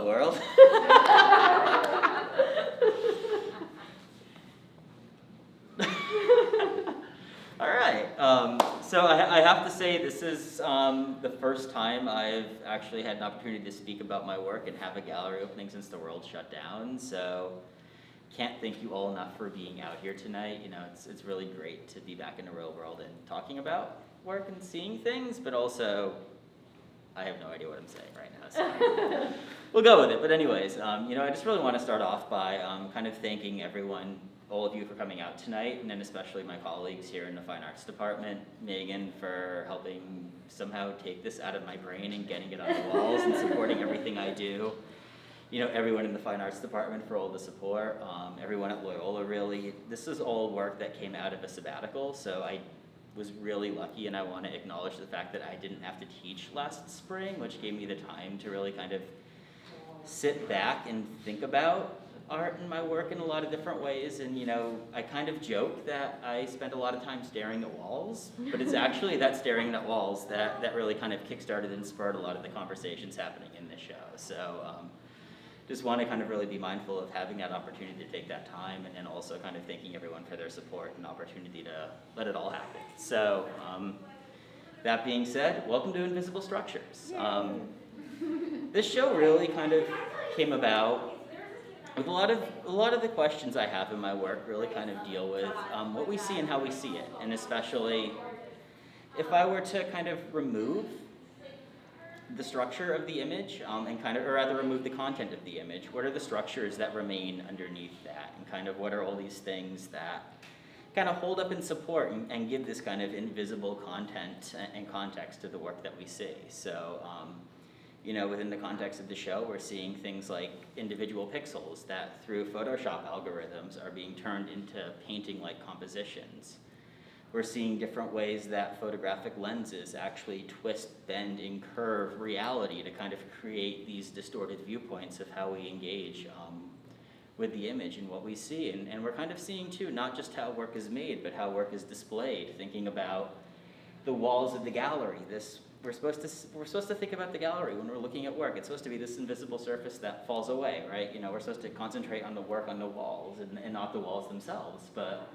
world. All right, so I have to say this is the first time I've actually had an opportunity to speak about my work and have a gallery opening since the world shut down, so can't thank you all enough for being out here tonight. You know, it's really great to be back in the real world and talking about work and seeing things, but also I have no idea what I'm saying right now, so we'll go with it. But anyways, you know, I just really want to start off by kind of thanking everyone, all of you for coming out tonight, and then especially my colleagues here in the Fine Arts Department, Megan for helping somehow take this out of my brain and getting it on the walls and supporting everything I do. You know, everyone in the Fine Arts Department for all the support, everyone at Loyola really. This is all work that came out of a sabbatical, so I was really lucky, and I want to acknowledge the fact that I didn't have to teach last spring, which gave me the time to really kind of sit back and think about art and my work in a lot of different ways. And you know, I kind of joke that I spent a lot of time staring at walls, but it's actually that staring at walls that really kind of kickstarted and spurred a lot of the conversations happening in this show. So just want to kind of really be mindful of having that opportunity to take that time, and then also kind of thanking everyone for their support and opportunity to let it all happen. So that being said, welcome to Invisible Structures. This show really kind of came about with a lot of the questions I have in my work really kind of deal with what we see and how we see it, and especially if I were to kind of remove the structure of the image and kind of, or rather remove the content of the image, what are the structures that remain underneath that, and kind of what are all these things that kind of hold up and support and give this kind of invisible content and context to the work that we see. So you know, within the context of the show, we're seeing things like individual pixels that through Photoshop algorithms are being turned into painting-like compositions. We're seeing different ways that photographic lenses actually twist, bend, and curve reality to kind of create these distorted viewpoints of how we engage with the image and what we see. And we're kind of seeing, too, not just how work is made, but how work is displayed, thinking about the walls of the gallery. We're supposed to think about the gallery when we're looking at work. It's supposed to be this invisible surface that falls away, right? You know, we're supposed to concentrate on the work on the walls and not the walls themselves. But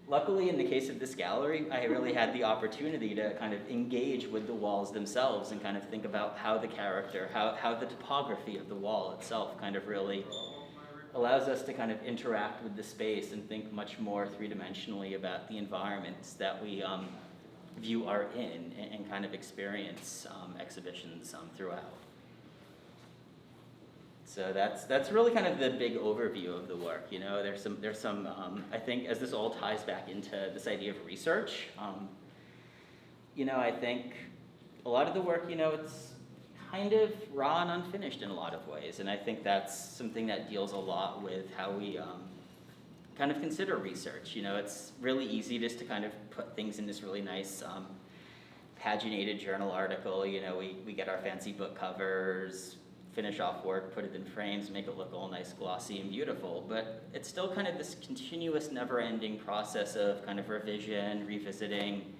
luckily, in the case of this gallery, I really had the opportunity to kind of engage with the walls themselves and kind of think about how the character, how the topography of the wall itself kind of really allows us to kind of interact with the space and think much more three-dimensionally about the environments that we view art in and kind of experience exhibitions throughout. So that's really kind of the big overview of the work. You know, there's some I think as this all ties back into this idea of research, you know, I think a lot of the work, you know, it's kind of raw and unfinished in a lot of ways, and I think that's something that deals a lot with how we kind of consider research. You know, it's really easy just to kind of put things in this really nice paginated journal article. You know, we get our fancy book covers, finish off work, put it in frames, make it look all nice, glossy, and beautiful, but it's still kind of this continuous, never-ending process of kind of revision, revisiting,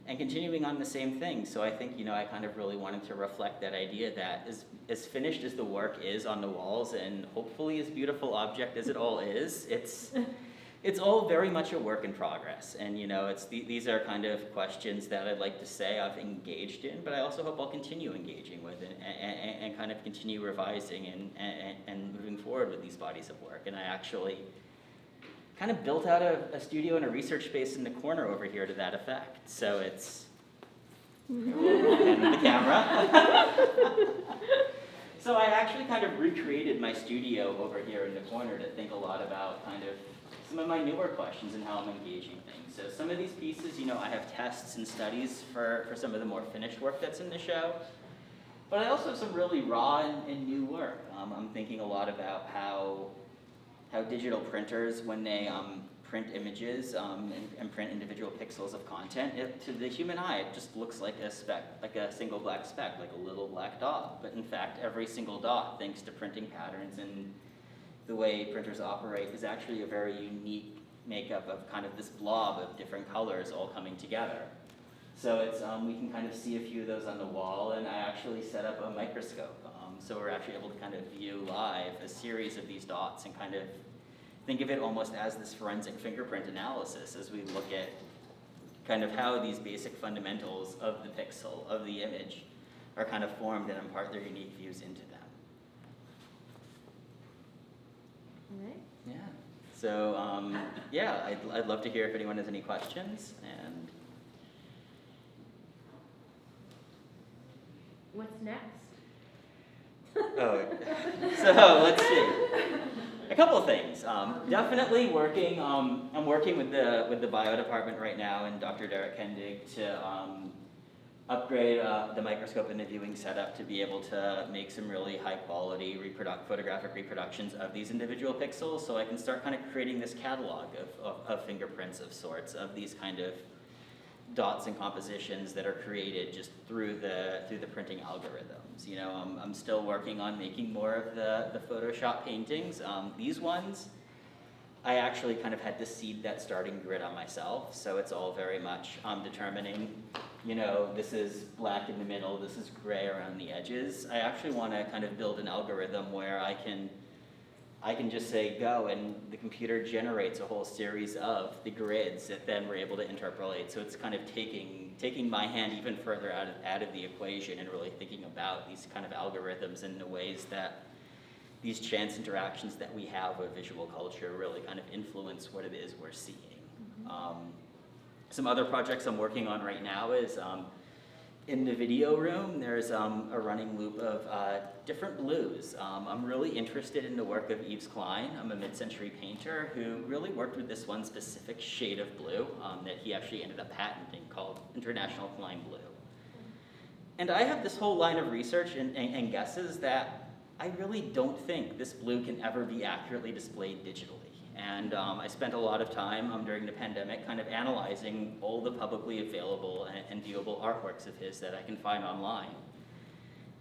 and continuing on the same thing. So I think, you know, I kind of really wanted to reflect that idea that as finished as the work is on the walls, and hopefully as beautiful object as it all is, it's all very much a work in progress. And, you know, these are kind of questions that I'd like to say I've engaged in, but I also hope I'll continue engaging with it and kind of continue revising and moving forward with these bodies of work. And I actually kind of built out a studio and a research space in the corner over here to that effect. So it's the camera. So I actually kind of recreated my studio over here in the corner to think a lot about kind of some of my newer questions and how I'm engaging things. So some of these pieces, you know, I have tests and studies for some of the more finished work that's in the show. But I also have some really raw and new work. I'm thinking a lot about how digital printers, when they print images and print individual pixels of content, to the human eye, it just looks like a speck, like a single black speck, like a little black dot. But in fact, every single dot, thanks to printing patterns and the way printers operate, is actually a very unique makeup of kind of this blob of different colors all coming together. So it's we can kind of see a few of those on the wall, and I actually set up a microscope So we're actually able to kind of view live a series of these dots and kind of think of it almost as this forensic fingerprint analysis as we look at kind of how these basic fundamentals of the pixel, of the image, are kind of formed and impart their unique views into them. All right. Yeah. So, yeah, I'd love to hear if anyone has any questions. And What's next? oh, so let's see. A couple of things. Definitely working. I'm working with the bio department right now, and Dr. Derek Kendig to upgrade the microscope and the viewing setup to be able to make some really high quality photographic reproductions of these individual pixels, so I can start kind of creating this catalog of fingerprints of sorts, of these kind of dots and compositions that are created just through the printing algorithms. You know, I'm still working on making more of the Photoshop paintings. These ones, I actually kind of had to seed that starting grid on myself, so it's all very much determining, you know, this is black in the middle, this is gray around the edges. I actually want to kind of build an algorithm where I can just say go, and the computer generates a whole series of the grids that then we're able to interpolate. So it's kind of taking my hand even further out of the equation and really thinking about these kind of algorithms and the ways that these chance interactions that we have with visual culture really kind of influence what it is we're seeing. Some other projects I'm working on right now is in the video room, there's a running loop of different blues. I'm really interested in the work of Yves Klein. I'm a mid-century painter who really worked with this one specific shade of blue that he actually ended up patenting called International Klein Blue. And I have this whole line of research and guesses that I really don't think this blue can ever be accurately displayed digitally. And I spent a lot of time during the pandemic kind of analyzing all the publicly available and viewable artworks of his that I can find online.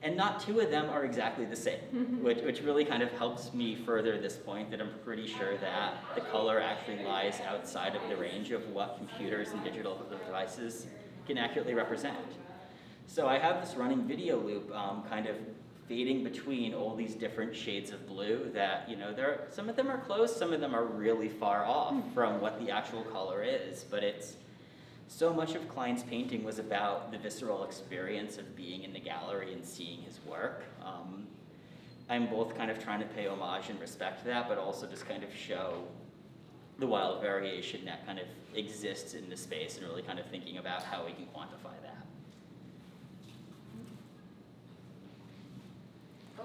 And not two of them are exactly the same, which really kind of helps me further this point that I'm pretty sure that the color actually lies outside of the range of what computers and digital devices can accurately represent. So I have this running video loop kind of fading between all these different shades of blue that, you know, some of them are close, some of them are really far off from what the actual color is, but it's so much of Klein's painting was about the visceral experience of being in the gallery and seeing his work. I'm both kind of trying to pay homage and respect that, but also just kind of show the wild variation that kind of exists in the space and really kind of thinking about how we can quantify that.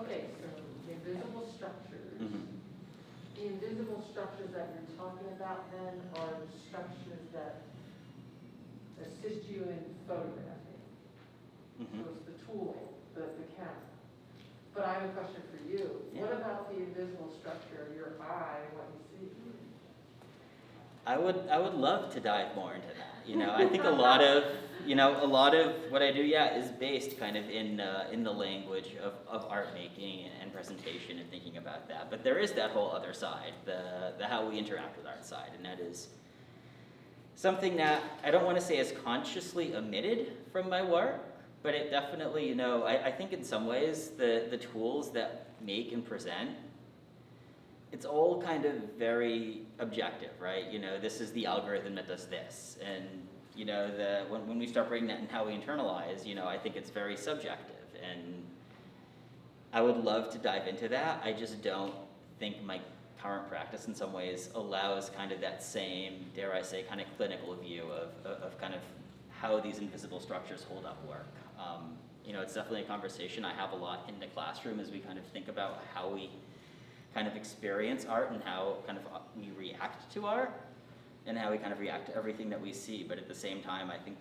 Okay, so the invisible structures. Mm-hmm. The invisible structures that you're talking about then are the structures that assist you in photographing. Mm-hmm. So it's the tool, the camera. But I have a question for you. Yeah. What about the invisible structure, your eye, what you see? I would love to dive more into that. You know, I think a lot of what I do, is based kind of in the language of art making and presentation and thinking about that. But there is that whole other side, the how we interact with art side, and that is something that I don't want to say is consciously omitted from my work, but it definitely, you know, I think in some ways the tools that make and present, it's all kind of very objective, right? You know, this is the algorithm that does this, and you know, when we start bringing that in how we internalize, you know, I think it's very subjective, and I would love to dive into that. I just don't think my current practice in some ways allows kind of that same, dare I say, kind of clinical view of kind of how these invisible structures hold up work. You know, it's definitely a conversation I have a lot in the classroom as we kind of think about how we kind of experience art and how kind of we react to art and how we kind of react to everything that we see. But at the same time, I think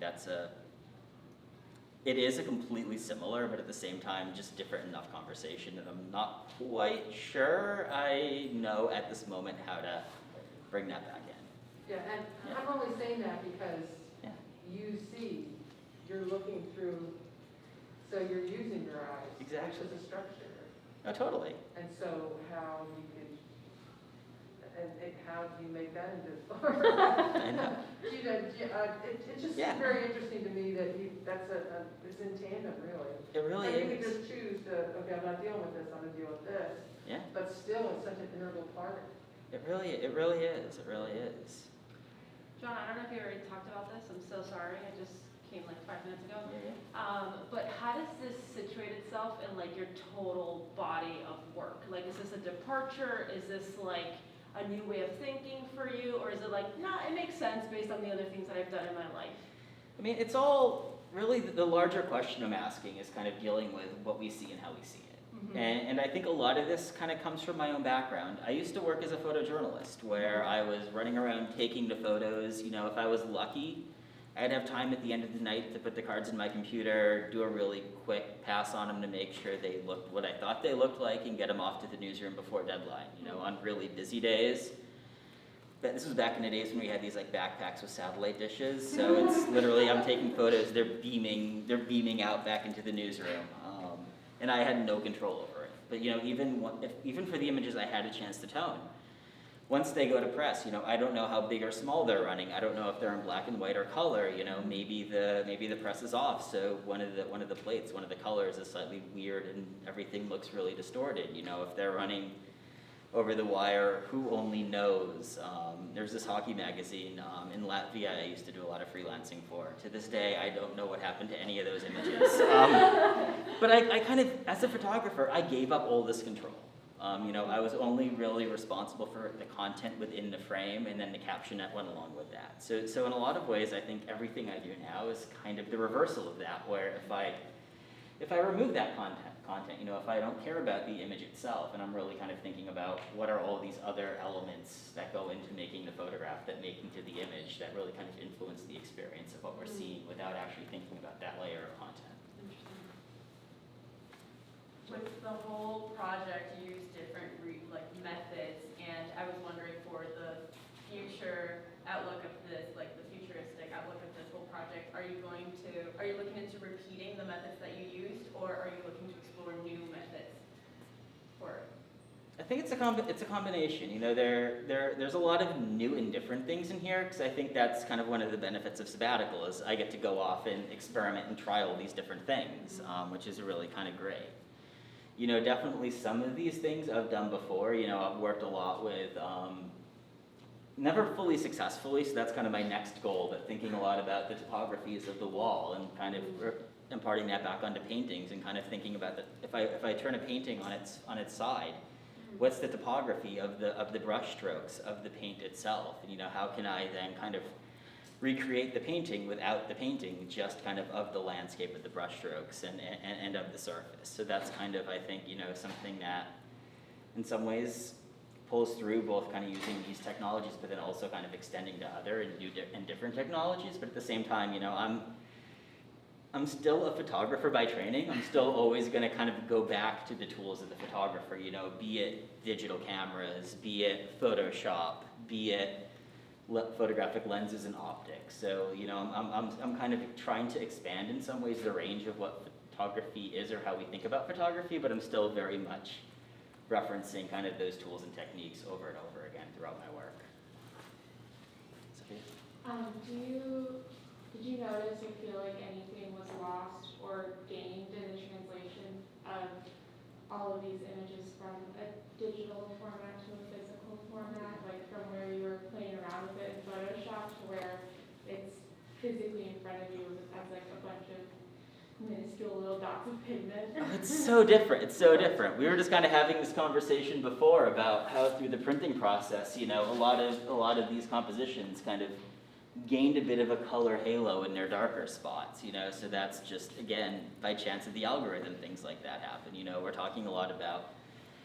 it is a completely similar, but at the same time, just different enough conversation that I'm not quite sure I know at this moment how to bring that back in. Yeah, and Yeah. I'm only saying that because Yeah. you see, you're looking through, so you're using your eyes. Exactly. Which is a structure. Oh, totally. And so how you could, how do you make that into I know. it's just Yeah. very interesting to me that it's in tandem, really. It really And you is. could just choose used to, okay, I'm not dealing with this, I'm gonna deal with this. Yeah. But still, it's such an integral part. It really is. It really is. John, I don't know if you already talked about this. I'm so sorry. I just came like 5 minutes ago. Yeah. But how does this situate itself in like your total body of work? Like, is this a departure? Is this like a new way of thinking for you? Or is it like, nah, it makes sense based on the other things that I've done in my life? I mean, it's all really the larger question I'm asking is kind of dealing with what we see and how we see it. And I think a lot of this kind of comes from my own background. I used to work as a photojournalist where I was running around taking the photos. You know, if I was lucky, I'd have time at the end of the night to put the cards in my computer, do a really quick pass on them to make sure they looked what I thought they looked like and get them off to the newsroom before deadline, you know, on really busy days. But this was back in the days when we had these like backpacks with satellite dishes. So it's literally, I'm taking photos, they're beaming out back into the newsroom. And I had no control over it. But you know, even for the images I had a chance to tone, once they go to press, you know, I don't know how big or small they're running. I don't know if they're in black and white or color. You know, maybe the press is off, so one of the plates, one of the colors is slightly weird, and everything looks really distorted. You know, if they're running over the wire, who only knows? There's this hockey magazine in Latvia I used to do a lot of freelancing for. To this day, I don't know what happened to any of those images. But I kind of, as a photographer, I gave up all this control. You know, I was only really responsible for the content within the frame and then the caption that went along with that. So in a lot of ways, I think everything I do now is kind of the reversal of that, where if I remove that content, you know, if I don't care about the image itself, and I'm really kind of thinking about what are all these other elements that go into making the photograph that make into the image that really kind of influence the experience of what we're seeing without actually thinking about that layer of content. With the whole project, you use different methods, and I was wondering for the future outlook of this, like the futuristic outlook of this whole project, are you looking into repeating the methods that you used, or are you looking to explore new methods for it? I think it's a combination. You know, there's a lot of new and different things in here, because I think that's kind of one of the benefits of sabbatical is I get to go off and experiment and try all these different things, which is really kind of great. You know, definitely some of these things I've done before. You know, I've worked a lot with, never fully successfully, so that's kind of my next goal, but thinking a lot about the topographies of the wall and kind of imparting that back onto paintings and kind of thinking about if I turn a painting on its side, what's the topography of the brush strokes of the paint itself? And, you know, how can I then kind of recreate the painting without the painting, just kind of the landscape of the brush strokes and of the surface. So that's kind of, I think, you know, something that in some ways pulls through both kind of using these technologies, but then also kind of extending to other and new and different technologies. But at the same time, you know, I'm still a photographer by training. I'm still always going to kind of go back to the tools of the photographer, you know, be it digital cameras, be it Photoshop, be it photographic lenses and optics. So, you know, I'm kind of trying to expand in some ways the range of what photography is or how we think about photography, but I'm still very much referencing kind of those tools and techniques over and over again throughout my work. Sophia? Did you notice or feel like anything was lost or gained in the translation of all of these images from a digital format to a physical format, like from where you were playing around with it in Photoshop to where it's physically in front of you as like a bunch of minuscule little dots of pigment? Oh, it's so different. It's so different. We were just kind of having this conversation before about how through the printing process, you know, a lot of these compositions kind of gained a bit of a color halo in their darker spots, you know, so that's just, again, by chance of the algorithm, things like that happen. You know, we're talking a lot about,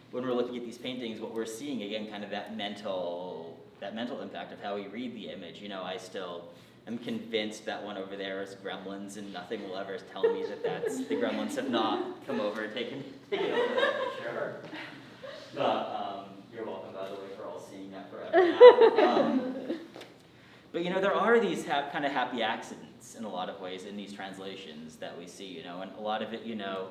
when we're looking at these paintings, what we're seeing, again, kind of that mental impact of how we read the image. You know, I still am convinced that one over there is gremlins, and nothing will ever tell me that the gremlins have not come over and taken over that picture. But you're welcome, by the way, for all seeing that forever now. But, you know, there are these kind of happy accidents in a lot of ways in these translations that we see, you know, and a lot of it, you know,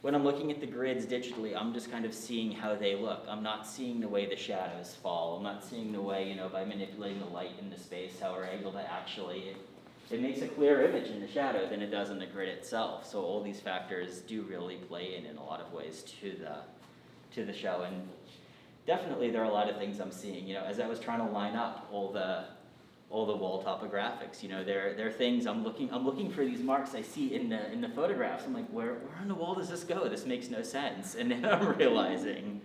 when I'm looking at the grids digitally, I'm just kind of seeing how they look. I'm not seeing the way the shadows fall. I'm not seeing the way, you know, by manipulating the light into space, how we're able to actually it makes a clearer image in the shadow than it does in the grid itself. So all these factors do really play in a lot of ways to the show. And definitely there are a lot of things I'm seeing, you know, as I was trying to line up all the wall topographics, you know, there are things I'm looking for these marks I see in the photographs. I'm like, where on the wall does this go? This makes no sense. And then I'm realizing,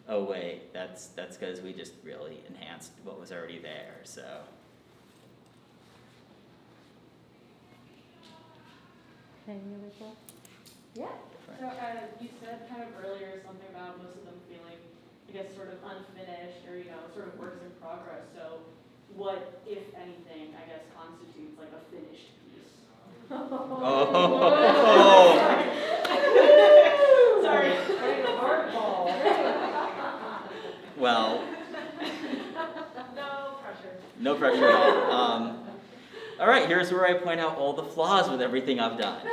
oh wait, that's because we just really enhanced what was already there. So. Any other questions? Yeah. So you said kind of earlier something about most of them feeling, I guess, sort of unfinished or, you know, sort of works in progress. So what, if anything, I guess, constitutes like a finished piece? Oh. Sorry. Hardball. Well, No pressure. no pressure at all. All right, here's where I point out all the flaws with everything I've done.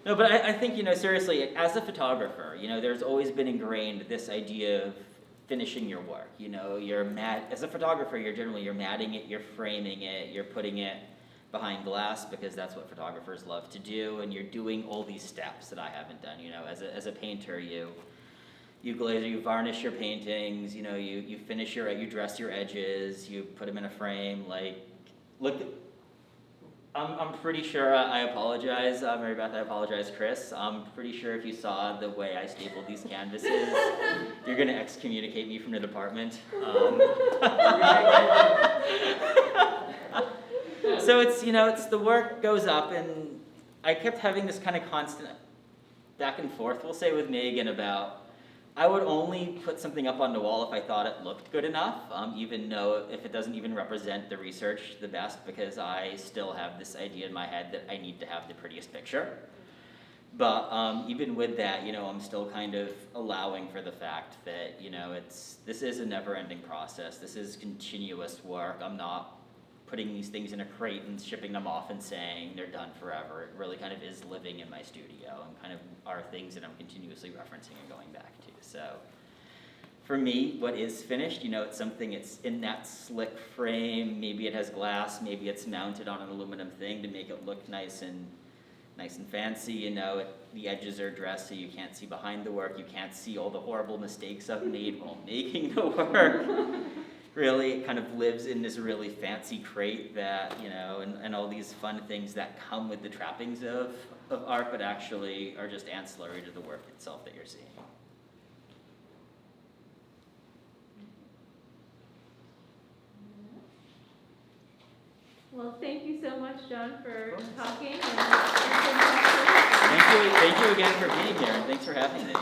No, but I think, you know, seriously, as a photographer, you know, there's always been ingrained this idea of finishing your work. You know, as a photographer, you're matting it, you're framing it, you're putting it behind glass because that's what photographers love to do, and you're doing all these steps that I haven't done. You know, as a painter, you glaze, you varnish your paintings, you know, you dress your edges, you put them in a frame. Like, look, I'm pretty sure, I apologize, Mary Beth, I apologize, Chris. I'm pretty sure if you saw the way I stapled these canvases, you're gonna excommunicate me from the department. So it's, you know, the work goes up, and I kept having this kind of constant back and forth, we'll say, with Megan about, I would only put something up on the wall if I thought it looked good enough, even though if it doesn't even represent the research the best, because I still have this idea in my head that I need to have the prettiest picture. But even with that, you know, I'm still kind of allowing for the fact that, you know, this is a never-ending process. This is continuous work. I'm not putting these things in a crate and shipping them off and saying they're done forever. It really kind of is living in my studio and kind of are things that I'm continuously referencing and going back to. So for me, what is finished, you know, it's something, it's in that slick frame. Maybe it has glass, maybe it's mounted on an aluminum thing to make it look nice and fancy, you know. The edges are dressed so you can't see behind the work. You can't see all the horrible mistakes I've made while making the work. Really, it kind of lives in this really fancy crate that, you know, and all these fun things that come with the trappings of art, but actually are just ancillary to the work itself that you're seeing. Well, thank you so much, John, for talking. And Thank you again for being here, and thanks for having me.